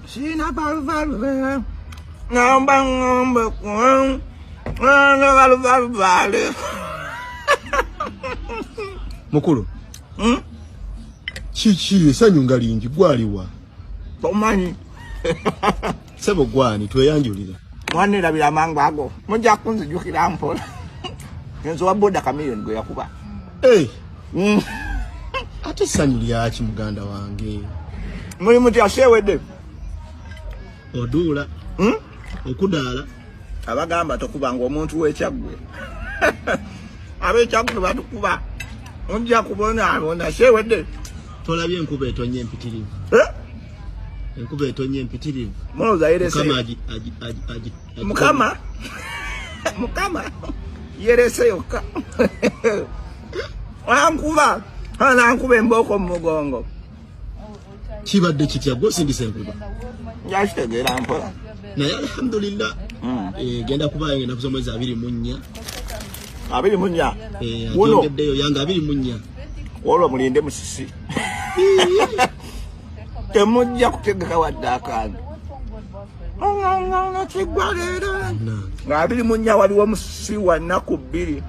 Sina balvale. Ngamba ngamba kwa. Balvale. Mukulu. Chichi esanyunga lingi gwaliwa. Tomani. Sebo gwani tweyanjulira. Mwane labira mangwago. Mujja kunzijukira mpola. Nzo wa Boda Gwe gwe yakuba. Ate sanyu lyachi muganda wange. Muri muti ashewede. Odula. Okudala. Abagamba tokubanga omuntu wekyagwe. Abekyagwe batukuba. Onja kubona abona shewede. Tolabye enkuba etonye empitirivu. Enkuba etonye empitirivu. Moza yerese. Mukama Mukama yerese yoka. Wankuba. Hana ankuba emboko mugongo. Kibadde kitya gwo sindise enkuba. Yashtegera mpola. Naye alhamdulillah. Genda kuba ngenda kusomeza 24. 24. Wuno geddeyo yanga 24. Wolo mulinde musisi. Temujja kutegeka wadde akantu. Nganga kigwalera. Nga 24 waliwo musisi wa nnaku 2.